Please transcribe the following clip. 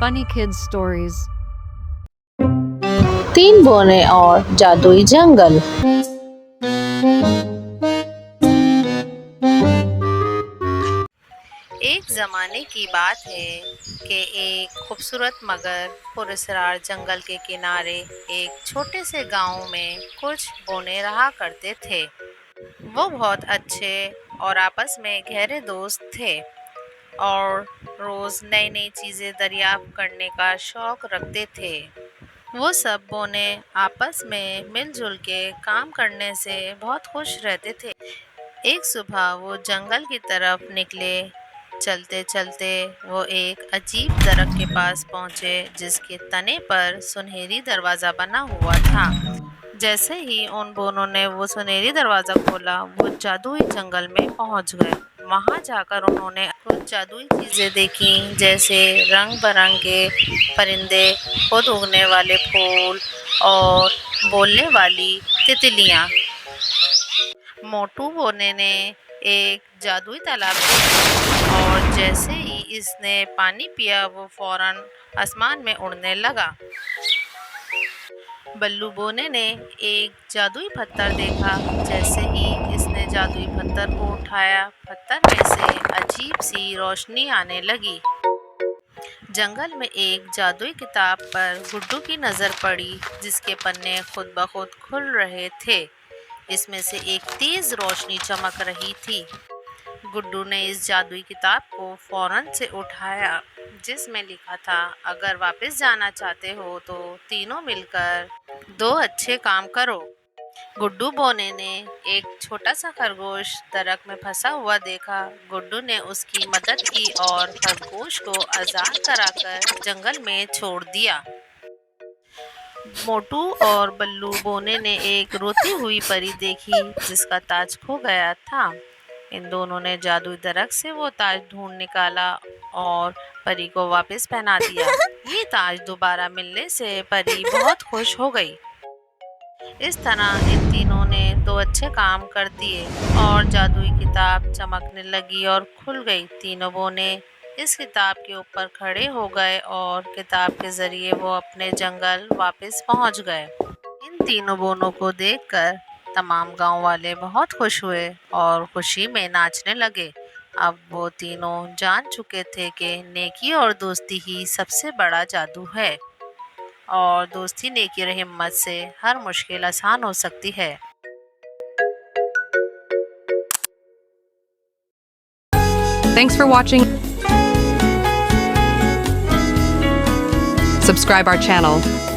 Funny kids stories. तीन बौने और जादुई जंगल। एक ज़माने की बात है कि एक खूबसूरत मगर पुरस्कार जंगल के किनारे एक छोटे से गांव में कुछ बौने रहा करते थे। वो बहुत अच्छे और आपस में गहरे दोस्त थे और रोज़ नई नई चीज़ें दरियाफ्त करने का शौक़ रखते थे। वो सब बौने आपस में मिलजुल के काम करने से बहुत खुश रहते थे। एक सुबह वो जंगल की तरफ निकले। चलते चलते वो एक अजीब दरख्त के पास पहुँचे जिसके तने पर सुनहरी दरवाज़ा बना हुआ था। जैसे ही उन दोनों ने वो सुनहरी दरवाज़ा खोला, वो जादुई जंगल में पहुँच गए। वहाँ जाकर उन्होंने कुछ जादुई चीज़ें देखी, जैसे रंग बिरंगे परिंदे, खुद उगने वाले फूल और बोलने वाली तितलियाँ। मोटू बौने ने एक जादुई तालाब देखा और जैसे ही इसने पानी पिया, वो फौरन आसमान में उड़ने लगा। बल्लू बौने ने एक जादुई पत्थर देखा। जैसे ही इसने जादुई पत्थर को उठाया, पत्थर में से अजीब सी रोशनी आने लगी। जंगल में एक जादुई किताब पर गुड्डू की नज़र पड़ी, जिसके पन्ने खुद ब खुद खुल रहे थे। इसमें से एक तेज़ रोशनी चमक रही थी। गुड्डू ने इस जादुई किताब को फौरन से उठाया, जिसमें लिखा था, अगर वापस जाना चाहते हो तो तीनों मिलकर दो अच्छे काम करो। गुड्डू बौने ने एक छोटा सा खरगोश दरख्त में फंसा हुआ देखा। गुड्डू ने उसकी मदद की और खरगोश को आज़ाद कराकर जंगल में छोड़ दिया। मोटू और बल्लू बौने ने एक रोती हुई परी देखी जिसका ताज खो गया था। इन दोनों ने जादुई दरख्त से वो ताज ढूंढ निकाला और परी को वापस पहना दिया। ये ताज दोबारा मिलने से परी बहुत खुश हो गई। इस तरह इन तीनों ने दो अच्छे काम कर दिए और जादुई किताब चमकने लगी और खुल गई। तीनों बौने इस किताब के ऊपर खड़े हो गए और किताब के जरिए वो अपने जंगल वापस पहुंच गए। इन तीनों बौनों को देखकर तमाम गांव वाले बहुत खुश हुए और खुशी में नाचने लगे। अब वो तीनों जान चुके थे कि नेकी और दोस्ती ही सबसे बड़ा जादू है और दोस्ती, नेकी और हिम्मत से हर मुश्किल आसान हो सकती है। Thanks for watching. Subscribe our channel.